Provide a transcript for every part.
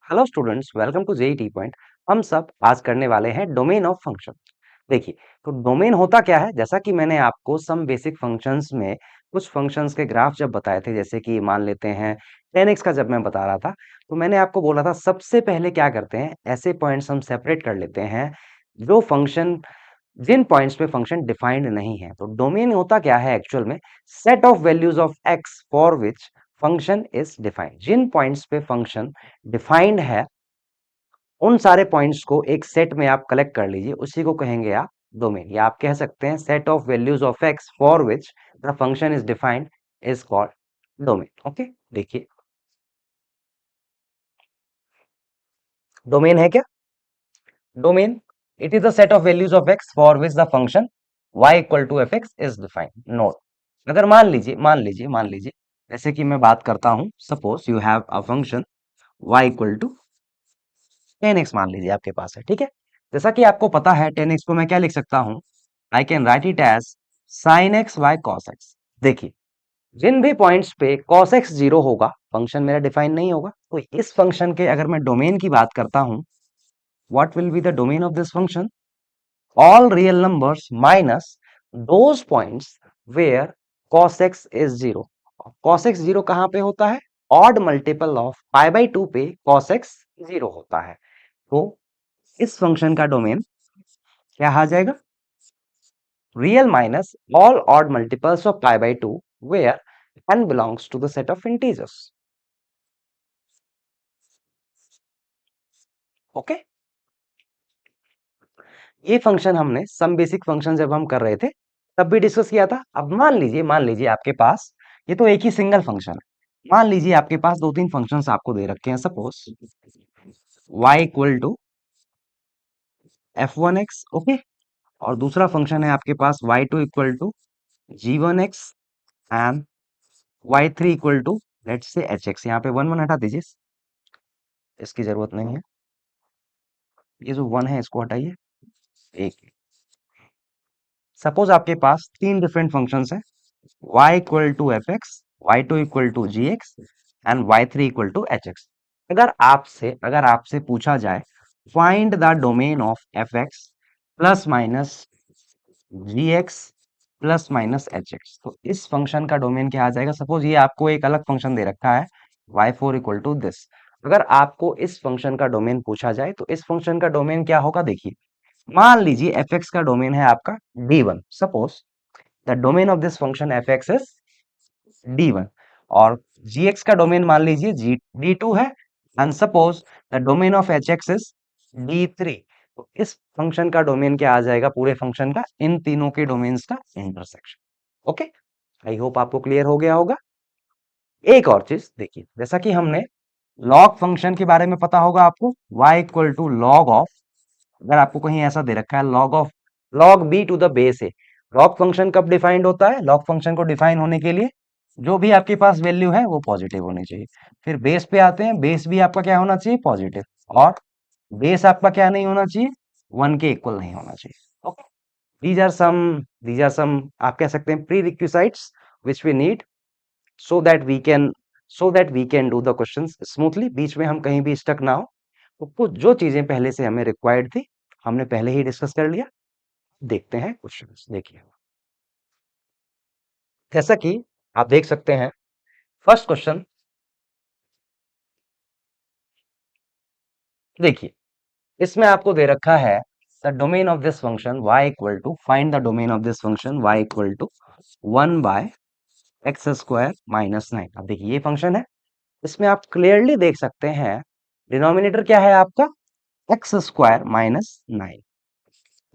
Hello students, welcome to JET point. हम सब आज करने वाले हैं डोमेन ऑफ फंक्शन। देखिए, तो डोमेन होता क्या है? जैसा कि मैंने आपको सम बेसिक फंक्शंस में कुछ फंक्शंस के ग्राफ जब बताए थे, जैसे कि मान लेते हैं 10x का जब मैं बता रहा था, तो मैंने आपको बोला था सबसे पहले क्या करते हैं, ऐसे पॉइंट्स हम सेपरेट कर लेते हैं जो फंक्शन जिन पॉइंट्स पे फंक्शन डिफाइंड नहीं है। तो डोमेन होता क्या है एक्चुअल में? Set of values of X for which function is defined. जिन पॉइंट्स पे फंक्शन डिफाइंड है उन सारे पॉइंट्स को एक सेट में आप कलेक्ट कर लीजिए, उसी को कहेंगे आप डोमेन, या आप कह सकते हैं set of values of X for which the function is defined is called domain. Okay, देखिए डोमेन है क्या? Domain, it is the set of values of X for which the function y equal to F X is defined. Note, अगर मान लीजिए जैसे कि मैं बात करता हूं, suppose you have a function y equal to 10x मान लीजिए आपके पास है, ठीक है। जैसा कि आपको पता है 10x को मैं क्या लिख सकता हूं, I can write it as sine X by cos X. देखिए, जिन भी पॉइंट्स पे cos x जीरो होगा फंक्शन मेरा डिफाइन नहीं होगा। तो इस फंक्शन के अगर मैं डोमेन की बात करता हूं, what will be the domain of this function? All real numbers minus those points where cos x is zero. cos x zero कहां पे होता है? Odd multiple of pi by 2 पे cos x जीरो होता है। तो इस फंक्शन का डोमेन क्या आ जाएगा? Real minus all odd multiples of pi by 2 where n belongs to the set of integers। Okay, ये फंक्शन हमने सम बेसिक फंक्शन जब हम कर रहे थे तब भी डिस्कस किया था। अब मान लीजिए आपके पास ये तो एक ही सिंगल फंक्शन है। मान लीजिए आपके पास दो तीन फंक्शंस आपको दे रखे हैं, suppose y equal to f1x, okay, और दूसरा फंक्शन है आपके पास y2 equal to g1x and y3 equal to let's say hx। यहाँ पे वन वन हटा दीजिए, इसकी जरूरत नहीं है। ये जो वन है इसको हटाइए। एक, सपोज आपके पास तीन डिफरेंट फंक्शंस हैं, y equal to F X, Y two equal to G X and y3 equal to H X. अगर आपसे पूछा जाए find the domain of F X plus minus G X plus minus H X, तो इस function का domain क्या आ जाएगा? सपोज ये आपको एक अलग फंक्शन दे रखा है y4 इक्वल टू दिस। अगर आपको इस फंक्शन का डोमेन पूछा जाए तो इस फंक्शन का डोमेन क्या होगा? देखिए, मान लीजिए एफ एक्स का डोमेन है आपका d1। Suppose the domain of this function F X is d1, और gx का डोमेन मान लीजिए जी d2 है, and suppose the domain of H x is d3। तो इस फंक्शन का डोमेन क्या आ जाएगा? पूरे फंक्शन का इन तीनों के डोमेन्स का इंटरसेक्शन। ओके, आई होप आपको क्लियर हो गया होगा। एक और चीज देखिए, जैसा कि हमने लॉग फंक्शन के बारे में पता होगा आपको, y equal to log of, अगर आपको कहीं ऐसा दे रखा है log of log B to the base A. Log function कब डिफाइंड होता है? लॉग फंक्शन को डिफाइन होने के लिए जो भी आपके पास वैल्यू है वो पॉजिटिव होनी चाहिए। फिर बेस पे आते हैं, बेस भी आपका क्या होना चाहिए? पॉजिटिव। और बेस आपका क्या नहीं होना चाहिए? वन के इक्वल नहीं होना चाहिए। ओके, दीज आर सम आप कह सकते हैं prerequisites which we need so that we can do the questions smoothly, बीच में हम कहीं भी स्टक ना हो। तो कुछ जो चीजें पहले से हमें रिक्वायर्ड थी हमने पहले ही डिस्कस कर लिया। देखते हैं क्वेश्चंस। देखिए, जैसा कि आप देख सकते हैं, फर्स्ट क्वेश्चन देखिए, इसमें आपको दे रखा है the domain of this function y equal to, find the domain of this function y equal to 1 by X square minus 9। अब देखिए ये फंक्शन है, इसमें आप क्लियरली देख सकते हैं डिनोमिनेटर क्या है आपका? एक्स स्क्वायर माइनस 9,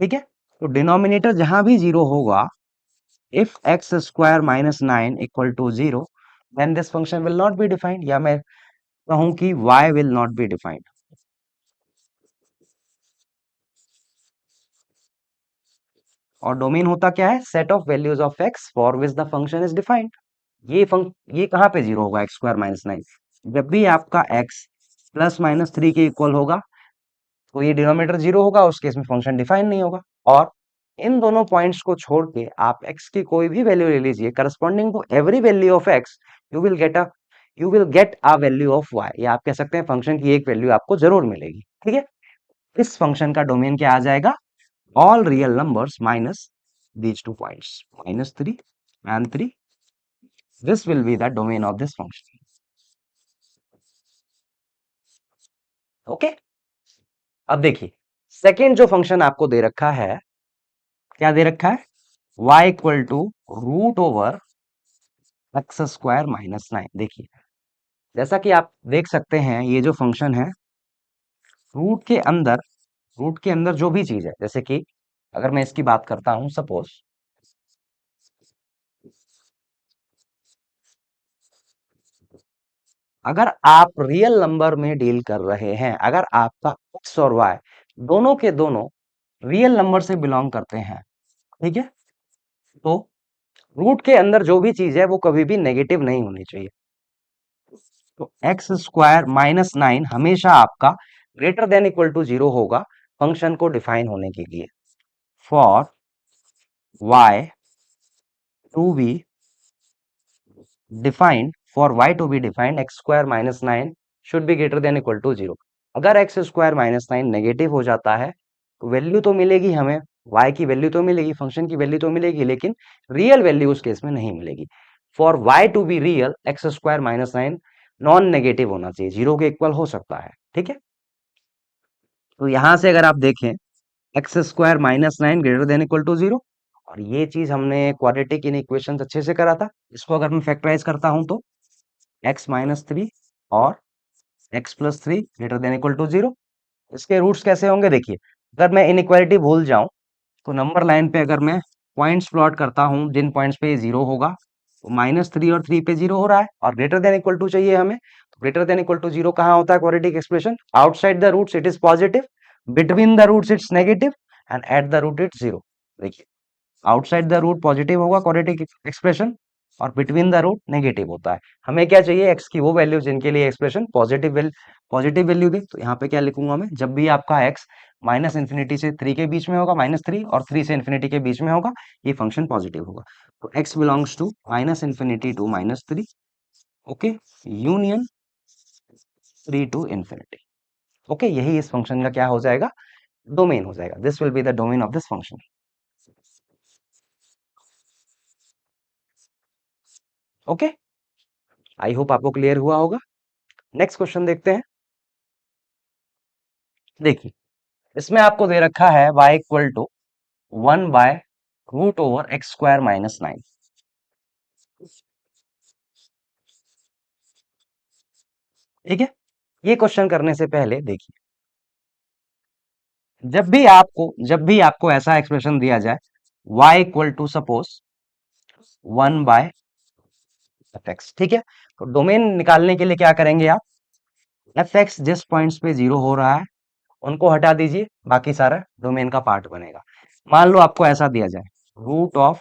ठीक है। तो डिनोमिनेटर जहां भी जीरो होगा, if x square minus 9 equal to 0, then this function will not be defined, या मैं कहूं कि y will not be defined। और डोमेन होता क्या है? Set of values of x for which the function is defined. ये कहां पे जीरो होगा? X square minus 9। जब भी आपका x प्लस माइनस 3 के इक्वल होगा तो ये डिनोमिनेटर जीरो होगा, उस केस में फंक्शन डिफाइन नहीं होगा। और इन दोनों पॉइंट्स को छोड़ के आप x की कोई भी वैल्यू ले लीजिए, corresponding to every value of x you will get a you will get a value of Y, या आप कह सकते हैं फंक्शन की एक वैल्यू आपको जरूर मिलेगी। ठीक है, इस फंक्शन का डोमेन क्या आ जाएगा, all real numbers minus these two points, -3 and 3, this will be the domain of this function। Okay, अब देखिए सेकेंड जो फंक्शन आपको दे रखा है, क्या दे रखा है, y equal to root over X square -9। देखिए जैसा कि आप देख सकते हैं, ये जो फंक्शन है, रूट के अंदर रूट के अंदर जो भी चीज है, जैसे कि अगर मैं इसकी बात करता हूं, सपोज अगर आप रियल नंबर में डील कर रहे हैं, अगर आपका एक्स और वाई दोनों के दोनों रियल नंबर से बिलोंग करते हैं, ठीक है, तो रूट के अंदर जो भी चीज है वो कभी भी नेगेटिव नहीं होनी चाहिए। तो एक्स स्क्वायर -9 हमेशा आपका ग्रेटर देन इक्वल टू 0 होगा फंक्शन को डिफाइन होने के लिए। For y to be defined, for y to be defined x square -9 should be greater than equal to 0। अगर एक्स स्क्वायर -9 नेगेटिव हो जाता है तो वैल्यू तो मिलेगी हमें, y की वैल्यू तो मिलेगी, फंक्शन की वैल्यू तो मिलेगी, लेकिन रियल वैल्यू उस केस में नहीं मिलेगी। For y to be real X square -9 non negative होना चाहिए, 0 के इक्वल हो सकता है। ठीक है, तो यहां से अगर आप देखें X square -9 greater than equal to 0, और ये चीज हमने क्वाड्रेटिक इन इक्वेशन अच्छे से करा था। इसको अगर मैं फैक्टराइज करता हूं तो x-3 और x+3 greater than equal to 0, इसके रूट्स कैसे होंगे, देखिए अगर मैं इनइक्वालिटी भूल जाऊं तो नंबर लाइन पे अगर मैं पॉइंट्स प्लॉट करता हूं, जिन पॉइंट्स पे 0 होगा, तो -3 और 3 पे 0 हो रहा है, और ग्रेटर देन इक्वल टू चाहिए हमें, तो ग्रेटर देन इक्वल टू 0 कहाँ होता है quadratic expression, outside the roots it is positive, between the roots it's negative, and at the root it's 0। देखिए आउटसाइड द रूट पॉजिटिव होगा क्वाड्रेटिक एक्सप्रेशन, और between the root negative होता है। हमें क्या चाहिए, एक्स की वो वैल्यू जिनके लिए एक्सप्रेशन पॉजिटिव वैल्यू दे। तो यहाँ पे क्या लिखूंगा मैं, जब भी आपका एक्स -∞ से 3 के बीच में होगा, -3 और 3 से इन्फिनिटी के बीच में होगा, ये फंक्शन पॉजिटिव होगा। तो x belongs to -∞ to -3, okay, union 3 to infinity. Okay, यही इस फंक्शन का क्या हो जाएगा, डोमेन हो जाएगा। This will be the domain of this function. Okay, I hope आपको क्लियर हुआ होगा। नेक्स्ट क्वेश्चन देखते हैं। देखिए इसमें आपको दे रखा है y इक्वल टू 1/√x² -9। ठीक है, ये क्वेश्चन करने से पहले देखिए, जब भी आपको ऐसा एक्सप्रेशन दिया जाए, y equal to suppose 1/fx, ठीक है, तो डोमेन निकालने के लिए क्या करेंगे आप, fx जिस पॉइंट्स पे 0 हो रहा है उनको हटा दीजिए, बाकी सारा डोमेन का पार्ट बनेगा। मान लो आपको ऐसा दिया जाए, रूट ऑफ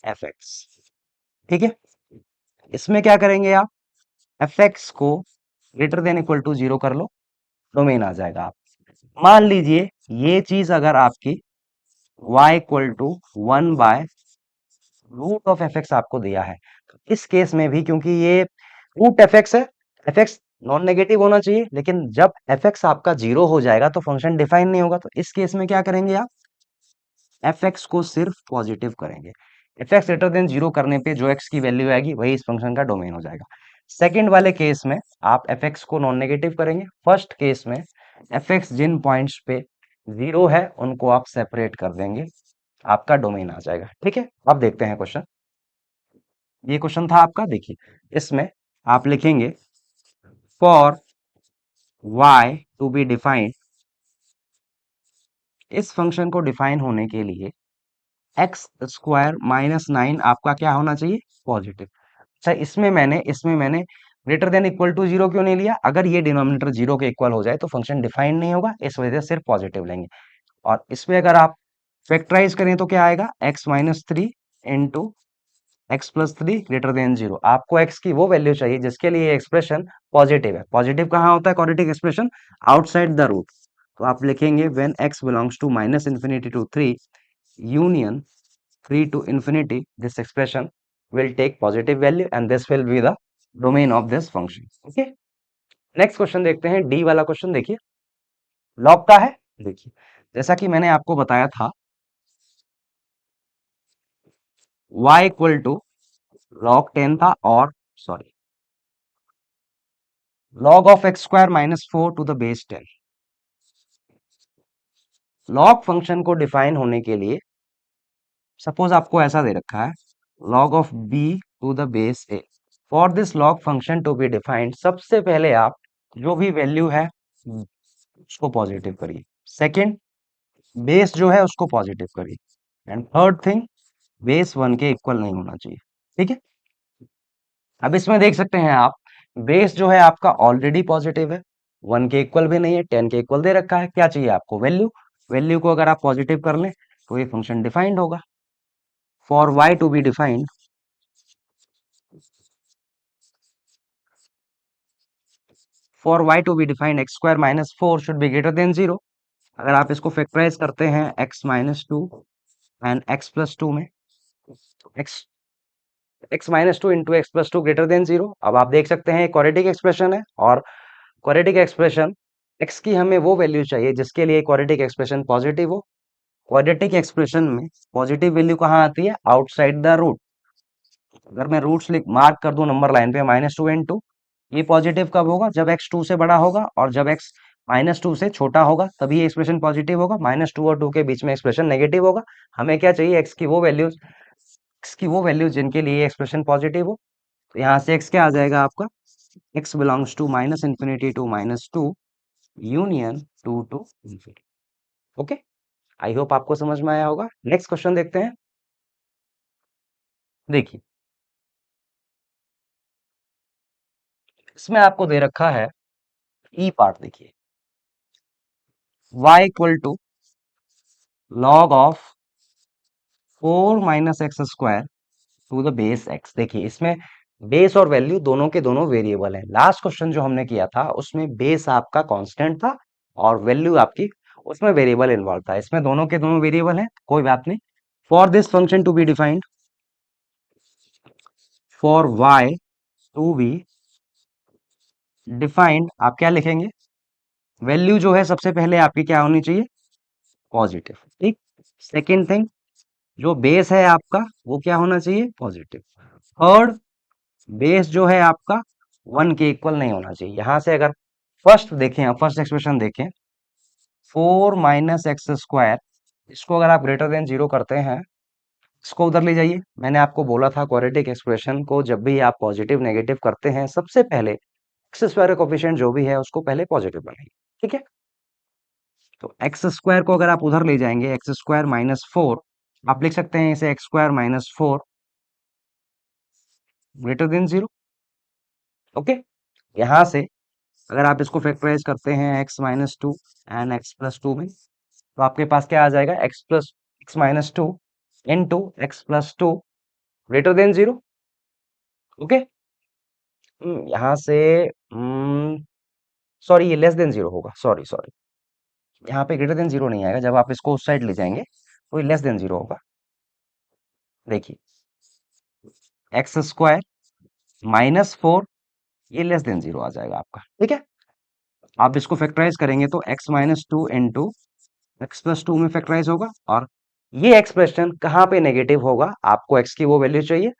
fx, ठीक है, इसमें क्या करेंगे आप, fx को ग्रेटर देन इक्वल टू 0 कर लो, डोमेन आ जाएगा। आप मान लीजिए ये चीज अगर आपकी y इक्वल टू 1/√ऑफ आपको दिया है, तो इस केस में भी क्योंकि ये रूट fx है, fx नॉन नेगेटिव होना चाहिए, लेकिन जब fx आपका 0 हो जाएगा तो फंक्शन डिफाइन नहीं होगा। तो इस केस में क्या करेंगे आप, fx को सिर्फ पॉजिटिव करेंगे। fx ग्रेटर देन 0 करने पे जो x की वैल्यू आएगी वही इस फंक्शन का डोमेन हो जाएगा। सेकंड वाले केस में आप fx को नॉन नेगेटिव करेंगे। फर्स्ट केस में fx जिन पॉइंट्स पे 0 है उनको आप सेपरेट कर देंगे, आपका डोमेन आ जाएगा। ठीक है, अब देखते हैं क्वेश्चन। ये क्वेश्चन था आपका, देखिए इसमें आप लिखेंगे for y to be defined, इस फंक्शन को डिफाइन होने के लिए x² -9 आपका क्या होना चाहिए, पॉजिटिव। अच्छा, इसमें मैंने ग्रेटर देन इक्वल टू 0 क्यों नहीं लिया, अगर ये डिनोमिनेटर 0 के इक्वल हो जाए तो फंक्शन डिफाइन नहीं होगा, इस वजह से सिर्फ पॉजिटिव लेंगे। और इसमें अगर आप फैक्टराइज करें तो क्या आएगा, x-3 into x+3 greater than 0। आपको x की वो वैल्यू चाहिए जिसके लिए एक्सप्रेशन पॉजिटिव है। पॉजिटिव कहाँ होता है quadratic expression, outside the root. तो आप लिखेंगे when x belongs to -∞ to 3 union 3 to infinity, this expression will take positive value and this will be the domain of this function. Okay, next question देखते हैं, D वाला question देखिए, log का है। देखिए, जैसा कि मैंने आपको बताया था, y इक्वल टू log 10 था, और sorry, log of x square minus 4 to the base 10। log function को डिफाइन होने के लिए सपोज आपको ऐसा दे रखा है, log of b to the base a। For this log function to be defined, सबसे पहले आप जो भी वैल्यू है उसको पॉजिटिव करिए, सेकंड बेस जो है उसको पॉजिटिव करिए, एंड थर्ड थिंग, बेस 1 के इक्वल नहीं होना चाहिए। ठीक है, अब इसमें देख सकते हैं आप, बेस जो है आपका ऑलरेडी पॉजिटिव है, 1 के इक्वल भी नहीं है, 10 के इक्वल दे रखा है, क्या चाहिए आपको, वैल्यू। वैल्यू को अगर आप पॉजिटिव कर लें तो ये फंक्शन डिफाइंड होगा। For y to be defined, for y to be defined x square minus 4 should be greater than 0। अगर आप इसको फैक्टराइज करते हैं x minus 2 and x plus 2 में, x x minus 2 into x plus 2 greater than 0। अब आप देख सकते हैं क्वाड्रेटिक एक्सप्रेशन है, और क्वाड्रेटिक एक्सप्रेशन x की हमें वो वैल्यू चाहिए जिसके लिए क्वाड्रेटिक एक्सप्रेशन पॉजिटिव हो। क्वाड्रेटिक एक्सप्रेशन में पॉजिटिव वैल्यू कहाँ आती है, आउटसाइड द रूट। अगर मैं रूट्स लिख मार्क कर दूं नंबर लाइन पे, माइनस 2 एंड 2, ये पॉजिटिव कब होगा, जब x 2 से बड़ा होगा, और जब x माइनस 2 से छोटा होगा तभी ये एक्सप्रेशन पॉजिटिव होगा। माइनस 2 और 2 के बीच में एक्सप्रेशन नेगेटिव होगा। हमें क्या चाहिए, x की वो वैल्यूज जिनके लिए एक्सप्रेशन पॉजिटिव हो। तो यहाँ से x क्या आ जाएगा आपका, x belongs to minus infinity to minus 2 union 2 to infinity. Okay, I hope आपको समझ में आया होगा। नेक्स्ट क्वेश्चन देखते हैं। देखिए, इसमें आपको दे रखा है ई पार्ट, देखिए y equal to log of 4 minus x square to the base x। देखिए, इसमें बेस और वैल्यू दोनों के दोनों वेरिएबल हैं। लास्ट क्वेश्चन जो हमने किया था उसमें बेस आपका कांस्टेंट था और वैल्यू आपकी उसमें वेरिएबल इन्वॉल्व था। इसमें दोनों के दोनों वेरिएबल हैं, कोई बात नहीं। For this function to be defined, for y to be defined, आप क्या लिखेंगे, वैल्यू जो है सबसे पहले आपकी क्या होनी चाहिए, पॉजिटिव। ठीक, सेकेंड थिंग, जो बेस है आपका वो क्या होना चाहिए, पॉजिटिव। थर्ड, बेस जो है आपका 1 के इक्वल नहीं होना चाहिए। यहां से अगर फर्स्ट देखें, फर्स्ट एक्सप्रेशन देखें, 4 माइनस एक्स स्क्वायर, इसको अगर आप ग्रेटर देन 0 करते हैं, इसको उधर ले जाइए। मैंने आपको बोला था क्वाड्रेटिक एक्सप्रेशन को जब भी आप पॉजिटिव नेगेटिव करते हैं, सबसे पहले एक्स स्क्वायर का कोफिशिएंट जो भी है उसको पहले पॉजिटिव बनाइए। ठीक है, तो एक्स स्क्वायर को अगर आप उधर ले जाएंगे, एक्स स्क्वायर माइनस 4, आप लिख सकते हैं इसे x square minus 4 greater than 0। Okay, यहां से अगर आप इसको फैक्टराइज करते हैं x minus 2 and x plus 2 में, तो आपके पास क्या आ जाएगा, x minus 2 into x plus 2 greater than 0। Okay, यहाँ से सॉरी, ये लेस देन 0 होगा, सॉरी सॉरी, यहाँ पे ग्रेटर देन 0 नहीं आएगा, जब आप इसको उस साइड ले जाएंगे तो ये लेस देन 0 होगा। देखिए, एक्स स्क्वायर माइनस 4, ये लेस देन 0 आ जाएगा आपका। ठीक है, आप इसको फैक्टराइज करेंगे तो x minus 2 into x plus 2 में फैक्टराइज होगा, और ये एक्सप्रेशन कहाँ पे नेगेटिव होगा, आपको x की वो वैल्यू चाहिए।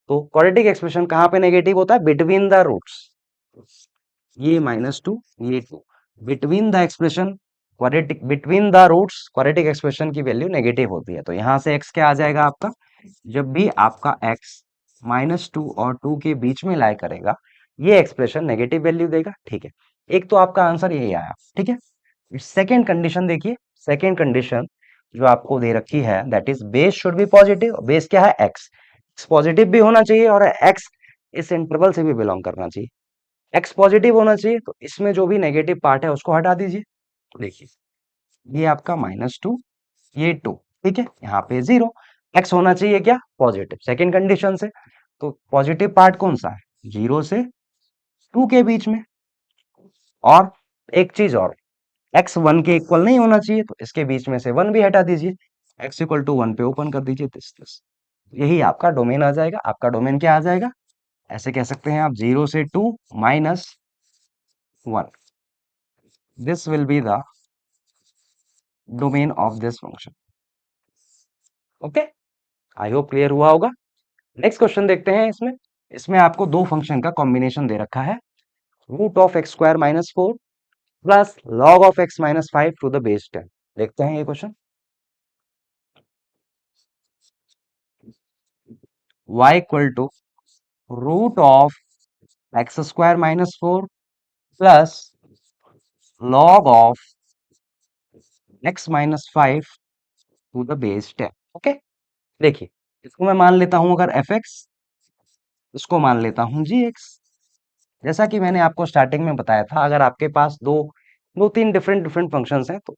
तो क्वाड्रेटिक एक्सप्रेशन कहाँ पे नेगेटिव होता है, बिटवीन द रूट्स। ये माइनस 2, ये 2, between the expression, quadratic between the roots quadratic expression की वैल्यू नेगेटिव होती है। तो यहां से x क्या आ जाएगा आपका, जब भी आपका x माइनस 2 और 2 के बीच में लाई करेगा, ये एक्सप्रेशन नेगेटिव वैल्यू देगा। ठीक है, एक तो आपका आंसर यही आया। ठीक है, सेकेंड कंडीशन देखिए, सेकेंड कंडीशन जो आपको दे रखी है, that is base should be positive. Base क्या है, x पॉजिटिव भी होना चाहिए और x इस इंटरवल से भी बिलोंग करना चाहिए। x पॉजिटिव होना चाहिए, तो इसमें जो भी नेगेटिव पार्ट है उसको हटा दीजिए। तो देखिए, ये आपका माइनस 2, ये 2, ठीक है, यहाँ पे 0, x होना चाहिए क्या, पॉजिटिव, सेकेंड कंडीशन से। तो पॉजिटिव पार्ट कौन सा है, 0 से 2 के बीच में। और एक चीज और, x 1 के इक्वल नहीं होना चाहिए, तो इसके बीच में से 1 भी हटा दीजिए, x इक्वल टू 1 पे ओपन कर दीजिए, दिस यही आपका डोमेन आ जाएगा। आपका डोमेन क्या आ जाएगा, ऐसे कह सकते हैं आप 0 से 2 minus 1, this will be the domain of this function. Okay, I hope clear हुआ होगा। नेक्स्ट क्वेश्चन देखते हैं। इसमें इसमें आपको दो फंक्शन का कॉम्बिनेशन दे रखा है, root of x square minus 4 plus log of x minus 5 to the base 10। देखते हैं ये question. y equal to root of x square minus 4 plus log of x minus 5 to the base 10। Okay, देखिए इसको मैं मान लेता हूं अगर एफ एक्स, इसको मान लेता हूं जी एक्स। जैसा कि मैंने आपको स्टार्टिंग में बताया था, अगर आपके पास दो दो तीन डिफरेंट डिफरेंट फंक्शंस हैं तो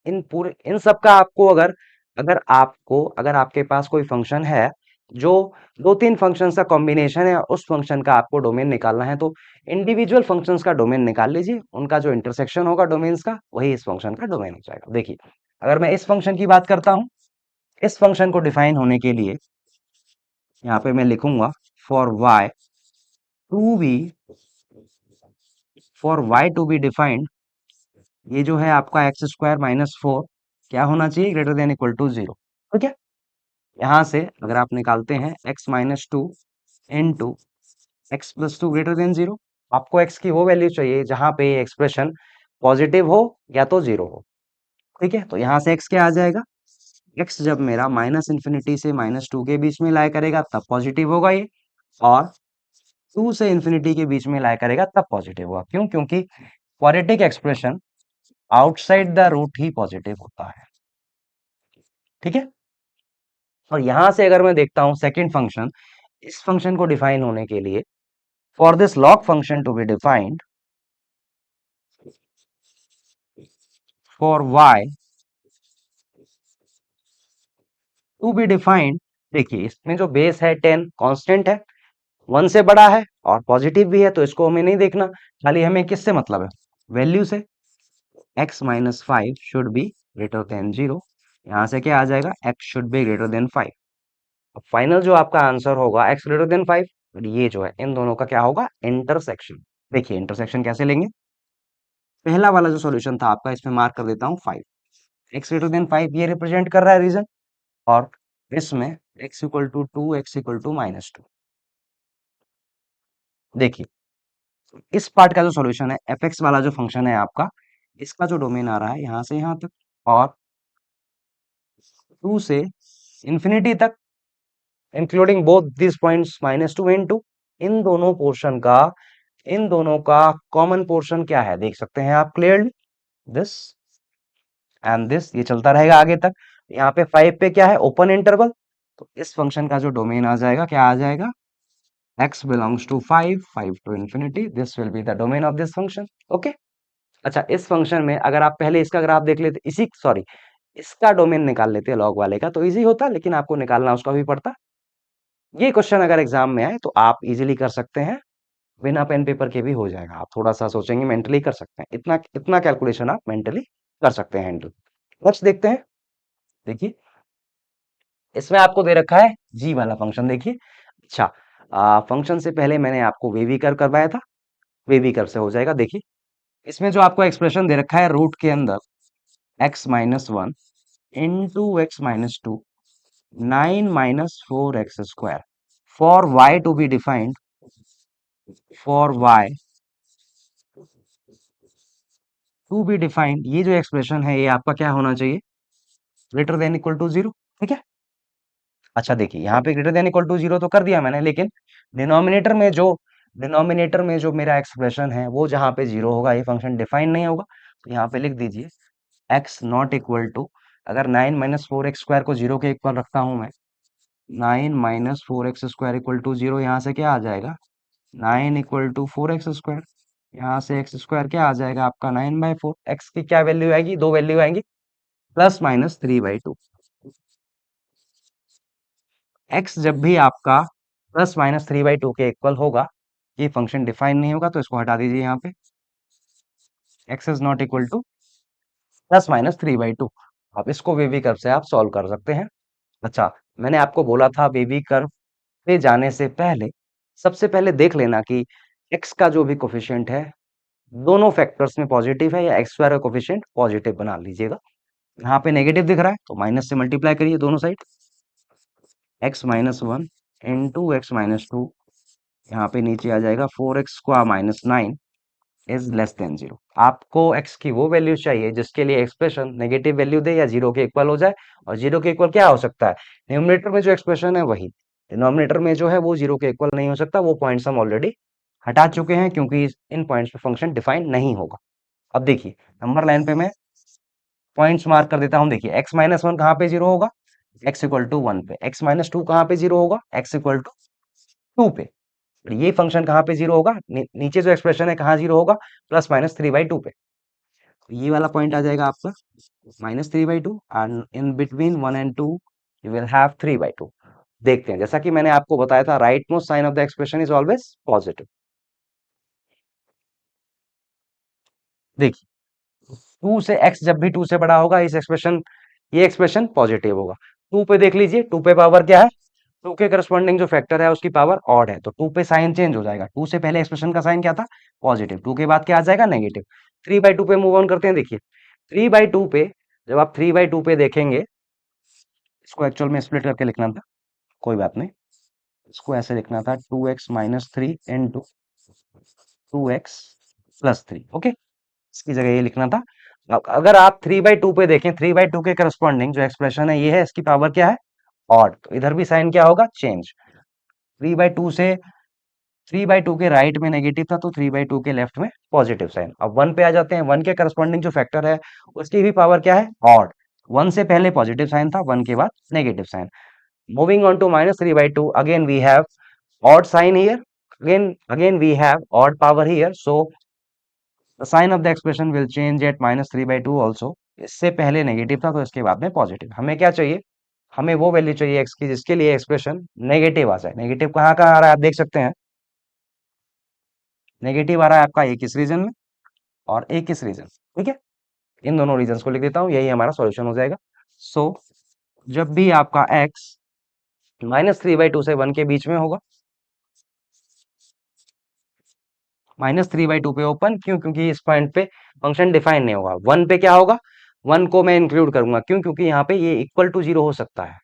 इन सब का आपको अगर अगर आपके पास कोई फंक्शन है जो दो तीन फंक्शंस का कॉम्बिनेशन है, उस फंक्शन का आपको डोमेन निकालना है, तो इंडिविजुअल फंक्शंस का डोमेन निकाल लीजिए, उनका जो इंटरसेक्शन होगा डोमेन्स का, वही इस फंक्शन का डोमेन हो जाएगा। देखिए अगर मैं इस फंक्शन की बात करता हूं, इस फंक्शन को डिफाइन होने के लिए यहाँ पे मैं लिखूंगा for y to be for y to be defined, ये जो है आपका एक्स स्क्वायर माइनस 4 क्या होना चाहिए, ग्रेटर देन इक्वल टू 0। ठीक है, यहाँ से अगर आप निकालते हैं x minus 2 into x plus 2 greater than 0, आपको x की वो वैल्यू चाहिए जहां पे ये एक्सप्रेशन पॉजिटिव हो या तो 0 हो। ठीक है, तो यहाँ से x क्या आ जाएगा, x जब मेरा माइनस इन्फिनिटी से माइनस 2 के बीच में लाया करेगा तब पॉजिटिव होगा ये, और 2 से इन्फिनिटी के बीच में लाया करेगा तब पॉजिटिव होगा। क्यों? क्योंकि quadratic expression outside the root ही पॉजिटिव होता है। ठीक है, और यहां से अगर मैं देखता हूं सेकंड फंक्शन, इस फंक्शन को डिफाइन होने के लिए for this log function to be defined, for y to be defined, देखिए इसमें जो बेस है 10 कांस्टेंट है, 1 से बड़ा है और पॉजिटिव भी है, तो इसको हमें नहीं देखना, खाली हमें किससे मतलब है, वैल्यू से। x minus 5 should be greater than 0, यहां से क्या आ जाएगा, x should be greater then 5। अब फाइनल जो आपका आंसर होगा x ग्रेटर देन 5, और ये जो है इन दोनों का क्या होगा, इंटरसेक्शन। देखिए इंटरसेक्शन कैसे लेंगे, पहला वाला जो सॉल्यूशन था आपका, इसमें मार्क कर देता हूँ 5, x ग्रेटर देन 5 ये रिप्रेजेंट कर रहा है रीजन, और इसमें x equal to 2, x equal to minus 2। देखिए इस पार्ट का जो सॉल्यूशन है, एफ एक्स वाला जो फंक्शन है आपका, इसका जो डोमेन आ रहा है यहाँ से यहाँ तक और 2 से इंफिनिटी तक, including both this points minus 2 and 2, इन दोनों पोर्शन का इन दोनों का कॉमन पोर्शन क्या है, देख सकते हैं आप क्लियरली, दिस एंड दिस, ये चलता रहेगा आगे तक। यहाँ पे 5 पे क्या है, ओपन इंटरवल, तो इस फंक्शन का जो डोमेन आ जाएगा, क्या आ जाएगा, x belongs to 5, 5 to infinity, this will be the domain of this function। Okay, अच्छा इस फंक्शन में अगर आप पहले इसका ग्राफ देख लेते, इसी सॉरी इसका डोमेन निकाल लेते लॉग वाले का, तो इजी होता, लेकिन आपको निकालना उसका भी पड़ता। ये क्वेश्चन अगर एग्जाम में आए तो आप इजीली कर सकते हैं, बिना पेन पेपर के भी हो जाएगा, आप थोड़ा सा सोचेंगे मेंटली कर सकते हैं, इतना इतना कैलकुलेशन आप मेंटली कर सकते हैं हैंडल। नेक्स्ट देखते हैं। देखिए इसमें आपको दे रखा है जी वाला फंक्शन। देखिए अच्छा, फंक्शन से पहले मैंने आपको वेवी कर्व करवाया था, वेवी कर्व से हो जाएगा। देखिए इसमें जो आपको एक्सप्रेशन दे रखा है, रूट के अंदर x माइनस 1 into x minus 2 9 minus 4x square, for y to be defined, for y to be defined, ये जो एक्सप्रेशन है ये आपका क्या होना चाहिए, ग्रेटर देन इक्वल टू 0। ठीक है, अच्छा देखिए यहाँ पे ग्रेटर देन इक्वल टू 0 तो कर दिया मैंने, लेकिन डिनोमिनेटर में जो मेरा एक्सप्रेशन है वो जहाँ पे 0 होगा, ये फंक्शन डिफाइन नहीं होगा, तो यहाँ पे लिख दीजिए x नॉट इक्वल टू, अगर 9 माइनस 4x स्क्वायर को 0 के इक्वल रखता हूं मैं, 9 minus 4x square equal to 0, यहाँ से क्या आ जाएगा, 9 इक्वल टू 4x स्क्वायर, यहाँ से x स्क्वायर क्या आ जाएगा आपका 9/4, x की क्या वैल्यू आएगी, दो वैल्यू आएंगी, प्लस माइनस 3/2। x जब भी आपका प्लस माइनस 3/2 के इक्वल होगा, ये फंक्शन डिफाइन नहीं होगा, तो इसको हटा दीजिए यहाँ पे, x is not equal two plus minus 3/2। अब इसको वेवी कर्व से आप सॉल्व कर सकते हैं। अच्छा मैंने आपको बोला था बेबी कर्व पे जाने से पहले सबसे पहले देख लेना कि x का जो भी कोफिशिएंट है दोनों फैक्टर्स में पॉजिटिव है या एक्स स्क्वायर का कोफिशिएंट पॉजिटिव बना लीजिएगा। यहाँ पे नेगेटिव दिख रहा है तो माइनस से मल्टीप्लाई करिए दोनों side, x minus one into x minus two, यहाँ पे नीचे आ जाएगा 4x square minus nine is less than zero. आपको x की वो वैल्यू चाहिए जिसके लिए एक्सप्रेशन नेगेटिव वैल्यू दे या जीरो के इक्वल हो जाए, और जीरो के इक्वल क्या हो सकता है, न्यूमरेटर में जो एक्सप्रेशन है वही, डिनोमिनेटर में जो है वो जीरो के इक्वल नहीं हो सकता, वो पॉइंट्स हम ऑलरेडी हटा चुके हैं क्योंकि इन पॉइंट्स पे फंक्शन डिफाइन नहीं होगा। अब देखिए नंबर लाइन पे मैं पॉइंट्स मार्क कर देता हूं, देखिए x माइनस वन कहाँ पे जीरो होगा, x इक्वल टू वन पे, x माइनस टू कहाँ पे जीरो होगा, x इक्वल टू टू पे, और ये फंक्शन कहाँ पे जीरो होगा, नीचे जो एक्सप्रेशन है कहाँ जीरो होगा, plus minus three by two पे, तो ये वाला पॉइंट आ जाएगा आपका minus three by two, and in between one and two you will have three by two. देखते हैं, जैसा कि मैंने आपको बताया था, right most sign of the expression is always positive. देखिए टू से x जब भी टू से बड़ा होगा इस एक्सप्रेशन, ये एक्सप्रेशन पॉजिटिव होगा। टू पे देख लीजिए, टू पे पावर क्या है, टू के करस्पॉन्डिंग जो फैक्टर है उसकी पावर ऑड है, तो टू पे साइन चेंज हो जाएगा। टू से पहले एक्सप्रेशन का साइन क्या था, पॉजिटिव, टू के बाद क्या आ जाएगा, नेगेटिव। थ्री बाई टू पे मूव ऑन करते हैं, देखिए थ्री बाई टू पे, जब आप थ्री बाई टू पे देखेंगे, इसको एक्चुअल में स्प्लिट करके लिखना था, कोई बात नहीं, इसको ऐसे लिखना था two x minus three into two x plus three, okay, इसकी जगह ये लिखना था। अगर आप थ्री बाई टू पे देखें, थ्री बाई टू के करस्पॉन्डिंग जो एक्सप्रेशन है ये है, इसकी पावर क्या है, ऑड, तो इधर भी साइन क्या होगा, चेंज। थ्री बाई टू से, थ्री बाई टू के राइट में नेगेटिव था तो थ्री बाई टू के लेफ्ट में पॉजिटिव साइन। अब वन पे आ जाते हैं, वन के करस्पॉन्डिंग जो फैक्टर है उसकी भी पावर क्या है, ऑड, वन से पहले पॉजिटिव साइन था, वन के बाद negative sign. Moving on to minus three by two, again we have odd sign here, again we have odd power here, so the sign of the expression will change at minus three by to also. इससे पहले negative था तो इसके बाद में positive. हमें क्या चाहिए, हमें वो वैल्यू चाहिए x की जिसके लिए एक्सप्रेशन नेगेटिव आ जाए। नेगेटिव कहाँ कहाँ आ रहा है आप देख सकते हैं, नेगेटिव आ रहा है आपका एक इस रीजन में और एक इस रीजन, ठीक है, इन दोनों रीजन को लिख देता हूँ, यही हमारा सॉल्यूशन हो जाएगा। सो जब भी आपका x minus three by to से वन के बीच में होगा, माइनस थ्री बाई टू पे ओपन, क्यों, क्योंकि इस पॉइंट पे फंक्शन डिफाइन नहीं होगा। वन पे क्या होगा, वन को मैं इंक्लूड करूंगा, क्यों, क्योंकि यहाँ पे ये इक्वल टू जीरो हो सकता है,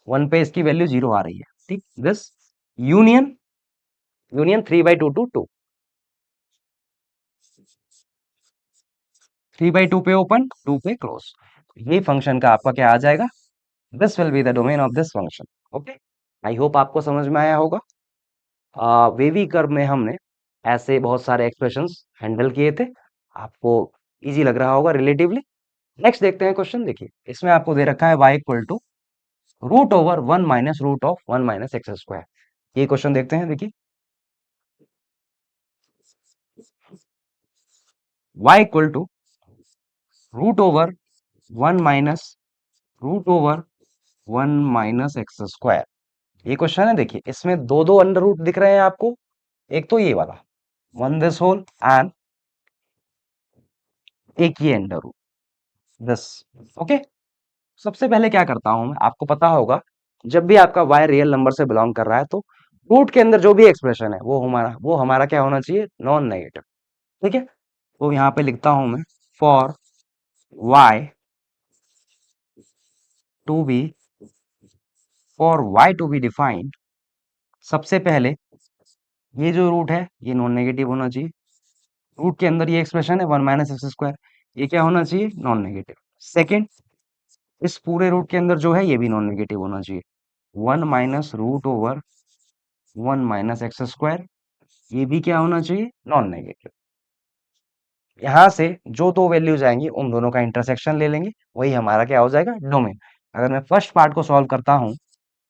वन पे इसकी वैल्यू जीरो आ रही है, ठीक, this union, union three by two to two, three by two पे ओपन, टू पे क्लोज, ये फंक्शन का आपका क्या आ जाएगा, this will be the domain of this function, okay. I hope आपको समझ में आया होगा। वेवी कर्व में हमने ऐसे बहुत सारे एक्सप्रेशंस हैंडल किए थे, आपको इजी लग रहा होगा रिलेटिवली। नेक्स्ट देखते हैं क्वेश्चन, देखिए इसमें आपको दे रखा है y equal to root over one minus root of one minus x square. ये क्वेश्चन देखते हैं, देखिए y equal to root over one minus root over one minus x square, ये क्वेश्चन है। देखिए इसमें दो दो अंडर रूट दिख रहे हैं आपको, एक तो ये वाला वन दिस होल एंड एक ये अंडर रूट दिस, ओके। सबसे पहले क्या करता हूं मैं, आपको पता होगा जब भी आपका y रियल नंबर से बिलोंग कर रहा है तो रूट के अंदर जो भी एक्सप्रेशन है वो हमारा क्या होना चाहिए, नॉन नेगेटिव, ठीक है। तो यहाँ पे लिखता हूं मैं for y to be, for y to be defined, सबसे पहले ये जो रूट है ये नॉन नेगेटिव होना चाहिए। रूट के अंदर ये एक्सप्रेशन है वन माइनस एक्स स्क्वायर, ये क्या होना चाहिए, नॉन नेगेटिव। सेकेंड, इस पूरे रूट के अंदर जो है ये भी नॉन नेगेटिव होना चाहिए, one minus root over one minus x square, ये भी क्या होना चाहिए, नॉन नेगेटिव। यहाँ से जो दो वैल्यूज आएंगी उन दोनों का इंटरसेक्शन ले लेंगे, वही हमारा क्या हो जाएगा, डोमेन। अगर मैं फर्स्ट पार्ट को सॉल्व करता हूँ,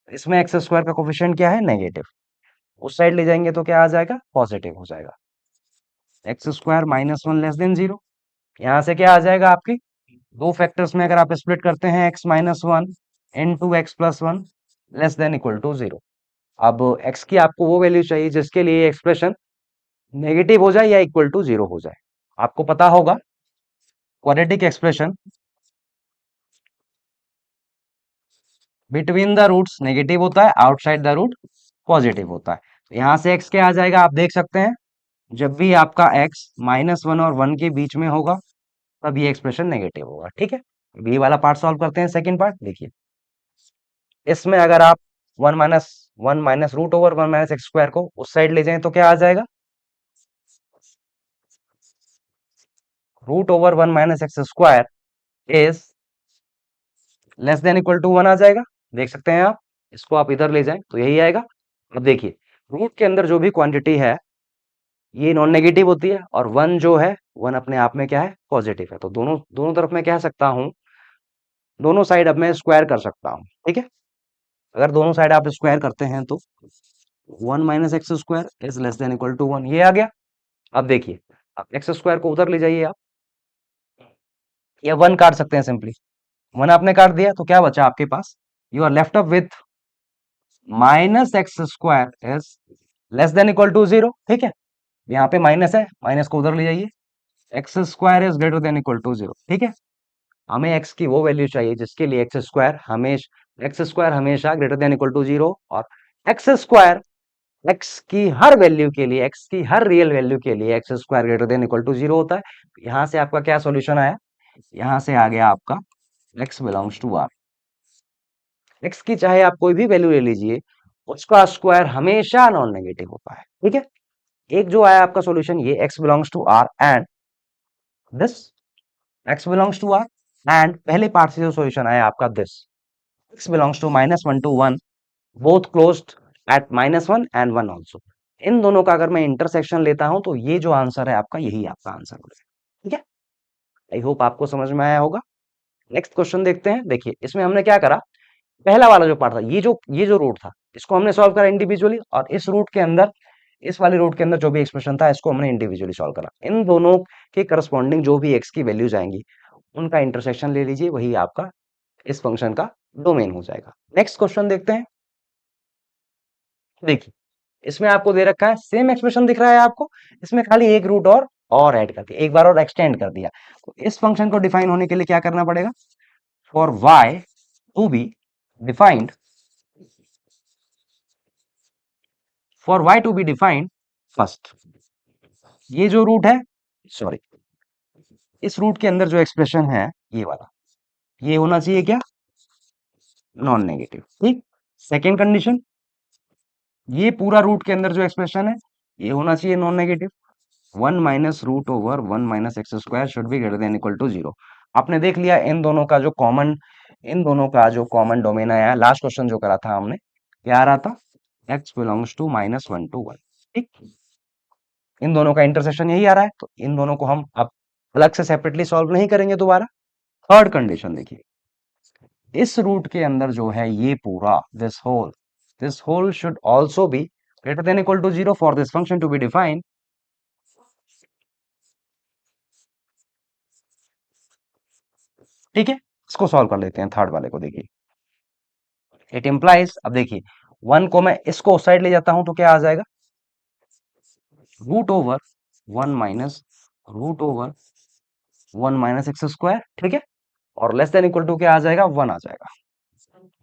इसमें एक्स स्क्वायर का कोफिशिएंट क्या है, नेगेटिव, उस साइड ले जाएंगे तो क्या आ जाएगा, पॉजिटिव हो जाएगा, x square minus one less than zero. यहाँ से क्या आ जाएगा आपकी, दो फैक्टर्स में अगर आप स्प्लिट करते हैं x minus one into x plus one less than equal to zero. अब एक्स की आपको वो वैल्यू चाहिए जिसके लिए एक्सप्रेशन नेगेटिव हो जाए या इक्वल टू जीरो हो जाए। आपको पता होगा quadratic expression between the roots negative होता है, आउटसाइड द रूट पॉजिटिव होता है। यहाँ से x क्या आ जाएगा, आप देख सकते हैं जब भी आपका x -1 और 1 के बीच में होगा तब ये एक्सप्रेशन नेगेटिव होगा। ठीक है, अब ये वाला पार्ट सॉल्व करते हैं। सेकंड पार्ट देखिए, इसमें अगर आप one minus root over one minus x square को उस साइड ले जाएं तो क्या आ जाएगा, root over one minus x square is less than equal to 1 आ जाएगा। देख सकते हैं आप, इसको आप इधर ले जाएं तो यही आएगा। अब देखिए, रूट के अंदर जो भी क्वांटिटी है ये नॉन नेगेटिव होती है, और वन जो है, वन अपने आप में क्या है, पॉजिटिव है। तो दोनों दोनों तरफ मैं कह सकता हूं, दोनों साइड अब मैं स्क्वायर कर सकता हूं। ठीक है, अगर दोनों साइड आप स्क्वायर करते हैं तो one minus x square is less than equal to 1, ये आ गया। अब देखिए, अब एक्स स्क्वायर को उधर ले जाइए आप, या वन काट सकते हैं सिंपली। वन आपने काट दिया तो क्या बचा आपके पास, you are left up with minus x square is less than equal to 0। ठीक है, यहाँ पे माइनस है, माइनस को उधर ले जाइए, x square is greater than equal to 0। ठीक है, हमें एक्स की वो वैल्यू चाहिए जिसके लिए एक्स स्क्वायर हमेशा ग्रेटर देन इक्वल टू 0, और एक्स स्क्वायर एक्स की हर वैल्यू के लिए, एक्स की हर रियल वैल्यू के लिए x square greater than equal to 0 होता है। यहाँ से आपका क्या सॉल्यूशन आया, यहाँ से आ गया आपका x belongs to r। x की चाहे आप कोई भी वैल्यू ले लीजिए, उसका स्क्वायर हमेशा नॉन नेगेटिव होता है। ठीक है, एक जो आया आपका सॉल्यूशन ये x belongs to r and this x belongs to r, and पहले पार्ट से जो सॉल्यूशन आया आपका this x belongs to -1 to 1, both closed at -1 and 1 also. इन दोनों का अगर मैं इंटरसेक्शन लेता हूं तो ये जो आंसर है आपका, यही आपका आंसर हो जाएगा। ठीक है, आई होप आपको समझ में आया होगा। नेक्स्ट क्वेश्चन देखते हैं। देखिए, इसमें हमने क्या करा, पहला वाला जो पार्ट था, ये जो रूट था, इसको हमने सॉल्व करा इंडिविजुअली, और इस रूट के अंदर, इस वाले रूट के अंदर जो भी एक्सप्रेशन था इसको हमने इंडिविजुअली सॉल्व करा। इन दोनों के करस्पॉन्डिंग जो भी एक्स की वैल्यूज आएंगी उनका इंटरसेक्शन ले लीजिए, वही आपका इस फंक्शन का डोमेन हो जाएगा। नेक्स्ट क्वेश्चन देखते हैं। देखिए, इसमें आपको दे रखा है, सेम एक्सप्रेशन दिख रहा है आपको, इसमें खाली एक रूट और ऐड कर दिया, एक बार और एक्सटेंड कर दिया। तो इस फंक्शन को डिफाइन होने के लिए क्या करना पड़ेगा, for y to be defined, for y to be defined first, ये जो रूट है, सॉरी, इस रूट के अंदर जो एक्सप्रेशन है ये वाला, ये होना चाहिए क्या, नॉन नेगेटिव। ठीक, सेकेंड कंडीशन, ये पूरा रूट के अंदर जो एक्सप्रेशन है ये होना चाहिए non negative. One minus root over one minus x square should be greater than equal to 0। आपने देख लिया इन दोनों का जो कॉमन डोमेन आया, लास्ट क्वेश्चन जो करा था हमने, क्या आ रहा था, x बिलोंग्स टू -1 to 1। ठीक, इन दोनों का इंटरसेक्शन यही आ रहा है, तो इन दोनों को हम अब अलग से सेपरेटली सॉल्व नहीं करेंगे दोबारा। थर्ड कंडीशन देखिए, इस रूट के अंदर जो है ये पूरा, this whole should also be greater than equal to 0 for this function to be defined. ठीक है, इसको सॉल्व कर लेते हैं, थर्ड वाले को देखिए। इट इम्प्लाइज, अब देखिए, वन को मैं इसको उस साइड ले जाता हूं तो क्या आ जाएगा, root over one minus root over one minus x square. ठीक है, और लेस देन इक्वल टू क्या आ जाएगा, 1 आ जाएगा,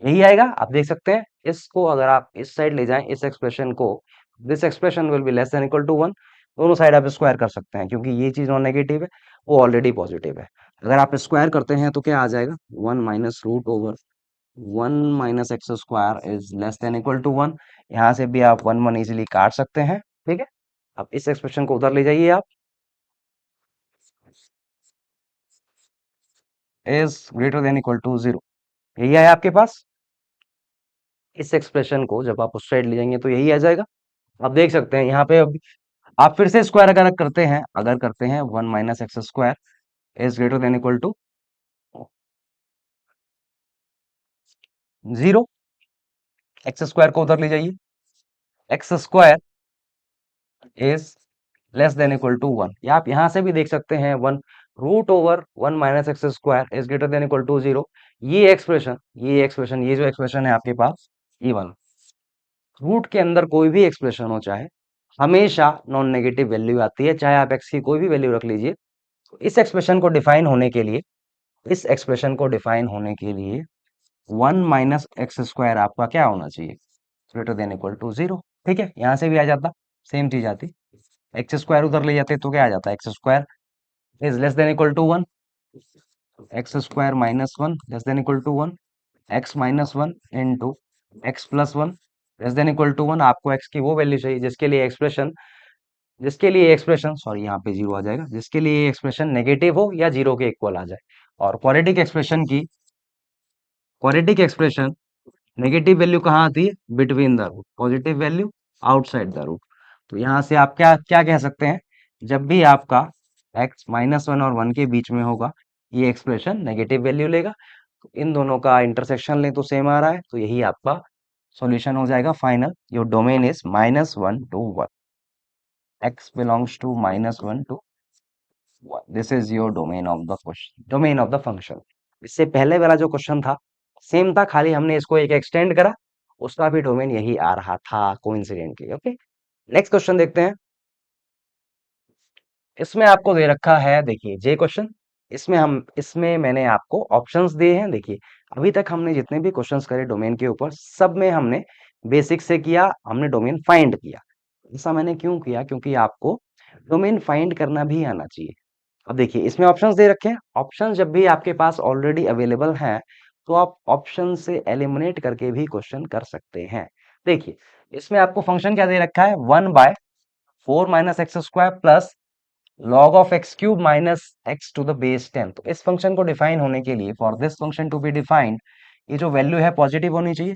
यही आएगा। आप देख सकते हैं, इसको अगर आप इस साइड ले जाएं, इस एक्सप्रेशन को, this expression will be less than equal to 1, दोनों साइड आप स्क्वायर कर सकते हैं, क्योंकि ये चीज नॉन नेगेटिव है, वो ऑलरेडी पॉजिटिव है। अगर आप स्क्वायर करते हैं तो क्या आ जाएगा, one minus root over one minus x square is less than equal to 1। यहाँ से भी आप वन वन इजिली काट सकते हैं। ठीक है, अब इस एक्सप्रेशन को उधर ले जाइए आप, is greater than equal to 0, यही है आपके पास। इस एक्सप्रेशन को जब आप उस साइड ले जाएंगे तो यही आ जाएगा। आप देख सकते हैं यहाँ पे, अब आप फिर से स्क्वायर अगर करते हैं one minus x square is greater than equal to 0, x square को उधर ले जाइए, x square is less than equal to 1, या आप यहां से भी देख सकते हैं, one root over one minus x square is greater than equal to 0। ये जो एक्सप्रेशन है आपके पास, ये वाला, रूट के अंदर कोई भी एक्सप्रेशन हो चाहे, हमेशा नॉन नेगेटिव वैल्यू आती है, चाहे आप एक्स की कोई भी वैल्यू रख लीजिए। तो इस एक्सप्रेशन को डिफाइन होने के लिए वन माइनस एक्स स्क्वायर आपका क्या होना चाहिए, ग्रेटर देन इक्वल टू 0। ठीक है, यहाँ से भी आ जाता, सेम चीज आती, एक्स स्क्वायर उधर ले जाते तो क्या आ जाता, x square is less than equal to one, x square minus one less than equal to one, x minus one into x plus one less than equal to one. आपको x की वो वैल्यू चाहिए जिसके लिए expression sorry यहाँ पे zero आ जाएगा, जिसके लिए एक्सप्रेशन नेगेटिव हो या जीरो के इक्वल आ जाए। और क्वाड्रेटिक एक्सप्रेशन नेगेटिव वैल्यू कहाँ आती है, between the root, positive value outside the root. तो यहाँ से आप क्या क्या कह सकते हैं, जब भी आपका x माइनस वन और वन के बीच में होगा, ये एक्सप्रेशन नेगेटिव वैल्यू लेगा। तो इन दोनों का इंटरसेक्शन ले तो सेम आ रहा है, तो यही आपका सॉल्यूशन हो जाएगा final. Your domain is -1 to 1, x belongs to -1 to 1, this is your domain of the question, domain of the function. इससे पहले वाला जो क्वेश्चन था सेम था, खाली हमने इसको एक एक्सटेंड करा, उसका भी डोमेन यही आ रहा था कोइंसिडेंटली। ओके, नेक्स्ट क्वेश्चन देखते हैं। इसमें आपको दे रखा है, देखिए जे क्वेश्चन, इसमें मैंने आपको ऑप्शंस दिए हैं। देखिए अभी तक हमने जितने भी क्वेश्चंस करे डोमेन के ऊपर, सब में हमने बेसिक से किया, हमने डोमेन फाइंड किया। ऐसा मैंने क्यों किया, क्योंकि आपको डोमेन फाइंड करना भी आना चाहिए। अब देखिए इसमें ऑप्शंस दे रखे हैं, ऑप्शन जब भी आपके पास ऑलरेडी अवेलेबल हैं तो आप ऑप्शन से एलिमिनेट करके भी क्वेश्चन कर सकते हैं। देखिए इसमें आपको फंक्शन क्या दे रखा है, 1/4 - x² plus log of x cube minus x to the base 10। तो इस फंक्शन को डिफाइन होने के लिए, for this function to be defined, ये जो वैल्यू है पॉजिटिव होनी चाहिए,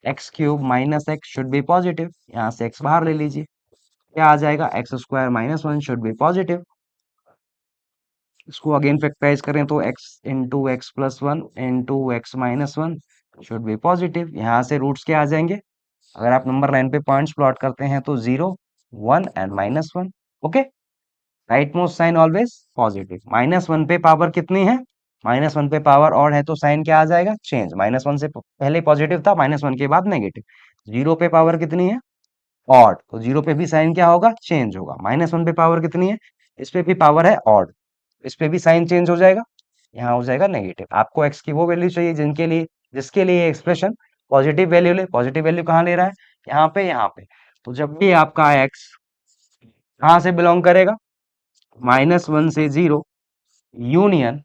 x cube minus x should be positive, यहाँ से एक्स बाहर ले लीजिए, क्या आ जाएगा, x² - 1 शुड बी पॉजिटिव। इसको अगेन फैक्टराइज करें तो x into x plus one into x minus one should be positive. यहाँ से रूट्स क्या आ जाएंगे, अगर आप नंबर लाइन पे पॉइंट्स प्लॉट करते हैं तो 0 1 and -1। Okay, right most sign always positive. -1 पे पावर कितनी है, -1 पे पावर ऑड है तो साइन क्या आ जाएगा, चेंज, -1 से पहले पॉजिटिव था, -1 के बाद नेगेटिव। 0 पे पावर कितनी है, ऑड, तो 0 पे भी साइन क्या होगा, चेंज होगा। -1 पे पावर कितनी है, इस पे भी पावर है ऑड, इस पे भी साइन चेंज हो जाएगा, यहाँ हो जाएगा नेगेटिव। आपको एक्स की वो वैल्यू चाहिए जिसके लिए एक्सप्रेशन पॉजिटिव वैल्यू ले। पॉजिटिव वैल्यू कहाँ ले रहा है, यहाँ पे। तो जब भी आपका एक्स कहाँ से बिलोंग करेगा, -1 से 0 यूनियन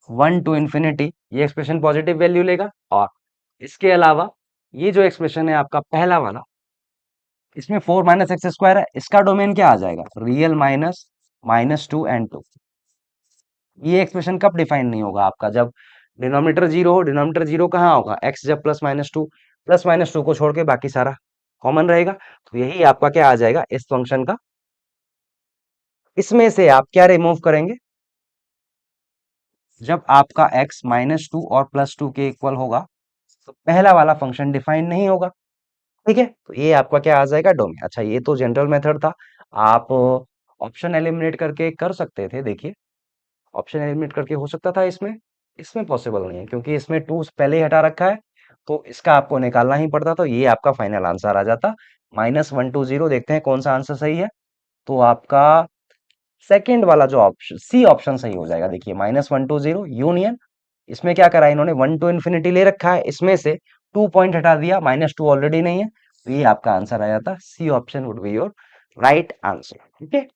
1 to इंफिनिटी, ये एक्सप्रेशन पॉजिटिव वैल्यू लेगा। और इसके अलावा ये जो एक्सप्रेशन है आपका पहला वाला, इसमें 4 - x² है, इसका डोमेन क्या आ जाएगा, रियल माइनस -2 and 2। ये एक्सप्रेशन कब डिफाइन नहीं होगा आपका, जब डिनोमिनेटर जीरो हो। डिनोमिनेटर जीरो कहाँ होगा, एक्स जब प्लस माइनस टू को छोड़ के बाकी सारा कॉमन रहेगा। तो यही आपका क्या आ जाएगा इस फंक्शन का, इसमें से आप क्या रिमूव करेंगे, जब आपका x -2 और +2 के इक्वल होगा तो पहला वाला फंक्शन डिफाइन नहीं होगा। ठीक है, तो ये आपका क्या आ जाएगा, डोमेन। अच्छा, ये तो जनरल मेथड था, आप ऑप्शन एलिमिनेट करके कर सकते थे। देखिए ऑप्शन एलिमिनेट करके हो सकता था, इसमें इसमें पॉसिबल नहीं है, क्योंकि इसमें टू पहले ही हटा रखा है, तो इसका आपको निकालना ही पड़ता। तो ये आपका फाइनल आंसर आ जाता, -1 to 0। देखते हैं कौन सा आंसर सही है, तो आपका सेकंड वाला जो ऑप्शन, सी ऑप्शन सही हो जाएगा। देखिए -1 to 0 यूनियन, इसमें क्या करा इन्होंने, 1 to इंफिनिटी ले रखा है, इसमें से 2 पॉइंट हटा दिया, -2 ऑलरेडी नहीं है, तो ये आपका आंसर आ जाता, C option would be your right answer. ठीक है,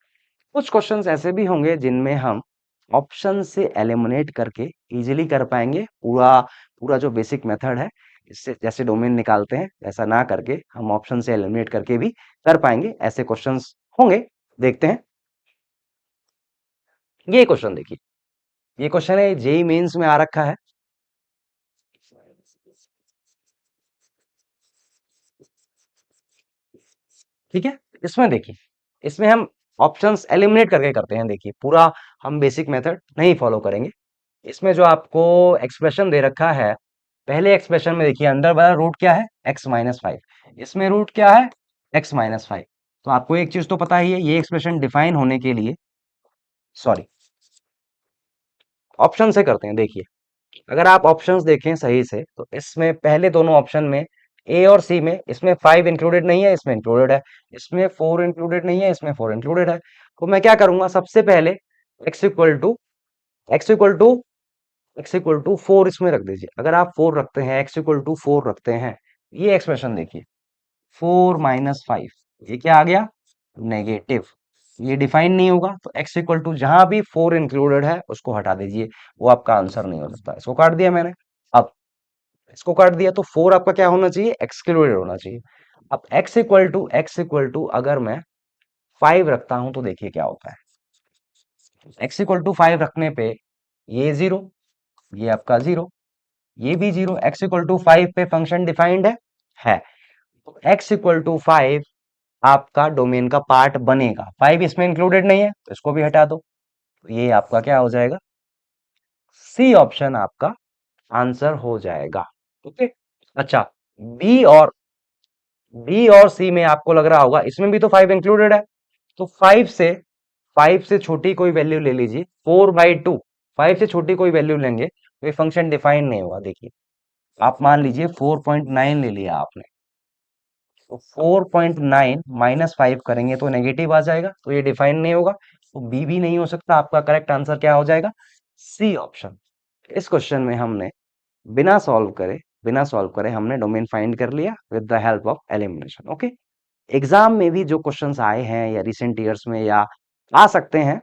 कुछ क्वेश्चंस ऐसे भी होंगे जिनमें हम ऑप्शन से एलिमिनेट करके इजीली कर पाएंगे, पूरा पूरा जो बेसिक मेथड है इससे जैसे डोमेन निकालते हैं ऐसा ना करके हम ऑप्शन से एलिमिनेट करके भी कर पाएंगे, ऐसे क्वेश्चंस होंगे। देखते हैं ये क्वेश्चन, देखिए ये क्वेश्चन है, जेई मेंस में आ रखा है। ठीक है, इसमें देखिए, इसमें हम ऑप्शंस एलिमिनेट करके करते हैं। देखिए पूरा हम बेसिक मेथड नहीं फॉलो करेंगे। इसमें जो आपको एक्सप्रेशन दे रखा है, पहले एक्सप्रेशन में देखिए अंदर वाला रूट क्या है, x-5, इसमें रूट क्या है, x-5। तो आपको एक चीज तो पता ही है, ये एक्सप्रेशन डिफाइन होने के लिए, सॉरी, ऑप्शन से करते हैं। देखिए अगर आप ऑप्शंस देखें सही से तो इसमें पहले दोनों ऑप्शन में, ए और सी में, इसमें 5 इंक्लूडेड नहीं है, इसमें इंक्लूडेड है। इसमें 4 इंक्लूडेड नहीं है, इसमें 4 इंक्लूडेड है। तो मैं क्या करूंगा, सबसे पहले x equal to x equal to x equal to 4 इसमें रख दीजिए। अगर आप 4 रखते हैं, x इक्वल टू 4 रखते हैं, ये एक्सप्रेशन देखिए, 4 माइनस 5, ये क्या आ गया? नेगेटिव। ये डिफाइन नहीं होगा तो x इक्वल टू जहां भी 4 इंक्लूडेड है उसको हटा दीजिए, वो आपका आंसर नहीं हो सकता। इसको काट दिया मैंने। अब इसको काट दिया तो 4 आपका क्या होना चाहिए? एक्सक्लूडेड होना चाहिए। अब x इक्वल टू अगर मैं 5 रखता हूं तो देखिए क्या होता है। x इक्वल टू 5 रखने पे ये जीरो, ये आपका जीरो, ये भी जीरो। x इक्वल टू 5 पे फंक्शन डिफाइंड है। तो x इक्वल टू 5 आपका डोमेन का पार्ट बनेगा। 5 इसमें इंक्लूडेड नहीं है तो इसको भी हटा दो, तो ये आपका क्या हो जाएगा? सी ऑप्शन आपका आंसर हो जाएगा। ओके। अच्छा, बी और बी और सी में आपको लग रहा होगा इसमें भी तो 5 इंक्लूडेड है, तो 5 से छोटी कोई वैल्यू ले लीजिए। 4/2, 5 से छोटी कोई वैल्यू लेंगे तो ये फंक्शन डिफाइन नहीं होगा। देखिए, आप मान लीजिए 4.9 ले लिया आपने, तो 4.9 माइनस 5 करेंगे तो नेगेटिव आ जाएगा, तो ये डिफाइन नहीं होगा, तो बी भी नहीं हो सकता। आपका करेक्ट आंसर क्या हो जाएगा? C option. इस क्वेश्चन में हमने बिना सॉल्व करे हमने डोमेन फाइंड कर लिया with the help of elimination. Okay. Exam में भी जो क्वेश्चंस आए हैं या रिसेंट ईयर्स में या आ सकते हैं,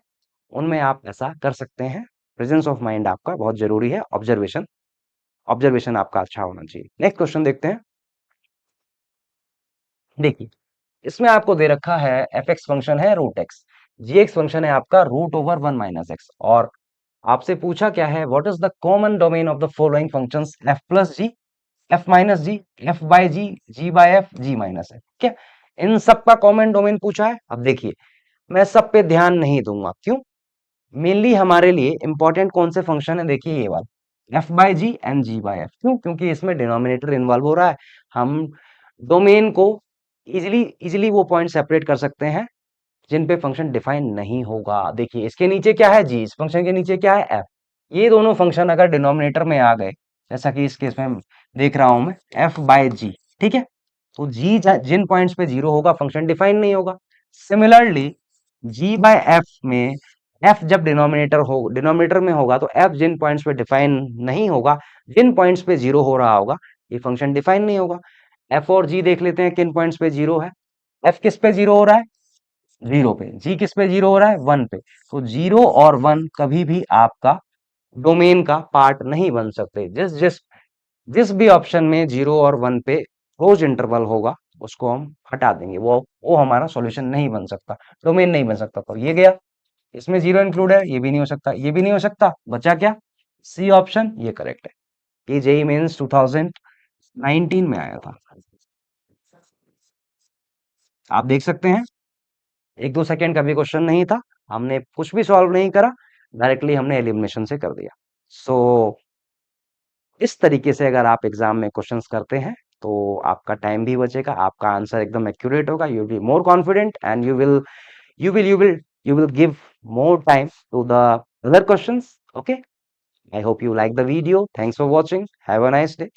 उनमें आप ऐसा कर सकते हैं। प्रेजेंस ऑफ माइंड आपका बहुत जरूरी है। ऑब्जर्वेशन ऑब्जर्वेशन आपका अच्छा होना चाहिए। नेक्स्ट क्वेश्चन देखते हैं। देखिए, इसमें आपको दे रखा है एफ एक्स फंक्शन है रूट एक्स, जी एक्स फंक्शन है आपका रूट ओवर 1 - एक्स, और आपसे पूछा क्या है? What is the common domain of the following functions f plus g, f minus g, f by g, g by f, g minus f. क्या इन सब का कॉमन डोमेन पूछा है? अब देखिए, मैं सब पे ध्यान नहीं दूंगा। क्यों? मेनली हमारे लिए इंपॉर्टेंट कौन से फंक्शन है? देखिए ये वाला F by G and G by F. क्यों? क्योंकि इसमें डिनोमिनेटर इन्वॉल्व हो रहा है। हम डोमेन को इजिली इजिली वो पॉइंट सेपरेट कर सकते हैं जिन पे फंक्शन डिफाइन नहीं होगा। देखिए, इसके नीचे क्या है? जी। इस फंक्शन के नीचे क्या है? एफ। ये दोनों फंक्शन अगर डिनोमिनेटर में आ गए, जैसा कि इस केस में देख रहा हूं मैं, एफ बाय जी, ठीक है, तो जी जिन पॉइंट्स पे जीरो होगा फंक्शन डिफाइन नहीं होगा। सिमिलरली जी बाय एफ में एफ जब डिनोमिनेटर में होगा तो एफ जिन पॉइंट्स पे डिफाइन नहीं होगा, जिन पॉइंट्स पे जीरो हो रहा होगा, ये फंक्शन डिफाइन नहीं होगा। एफ और जी देख लेते हैं किन पॉइंट्स पे जीरो है। एफ किस पे जीरो हो रहा है? जीरो पे। जी किस पे जीरो हो रहा है? 1 पे। तो जीरो और 1 कभी भी आपका डोमेन का पार्ट नहीं बन सकते। जिस जिस जिस भी ऑप्शन में 0 और 1 पे क्लोज इंटरवल होगा उसको हम हटा देंगे, वो हमारा सॉल्यूशन नहीं बन सकता, डोमेन नहीं बन सकता। तो ये गया, इसमें जीरो इंक्लूड है, ये भी नहीं हो सकता, ये भी नहीं हो सकता, बचा क्या? सी ऑप्शन, ये करेक्ट है। ये जेई मेंस 2019 में आया था, आप देख सकते हैं। 1-2 सेकेंड का भी क्वेश्चन नहीं था, हमने कुछ भी सॉल्व नहीं करा, डायरेक्टली हमने एलिमिनेशन से कर दिया। सो इस तरीके से अगर आप एग्जाम में क्वेश्चंस करते हैं तो आपका टाइम भी बचेगा, आपका आंसर एकदम एक्यूरेट होगा, you will be more confident and you will you will you will give more time to the other questions. Okay, I hope you like the video. Thanks for watching. Have a nice day.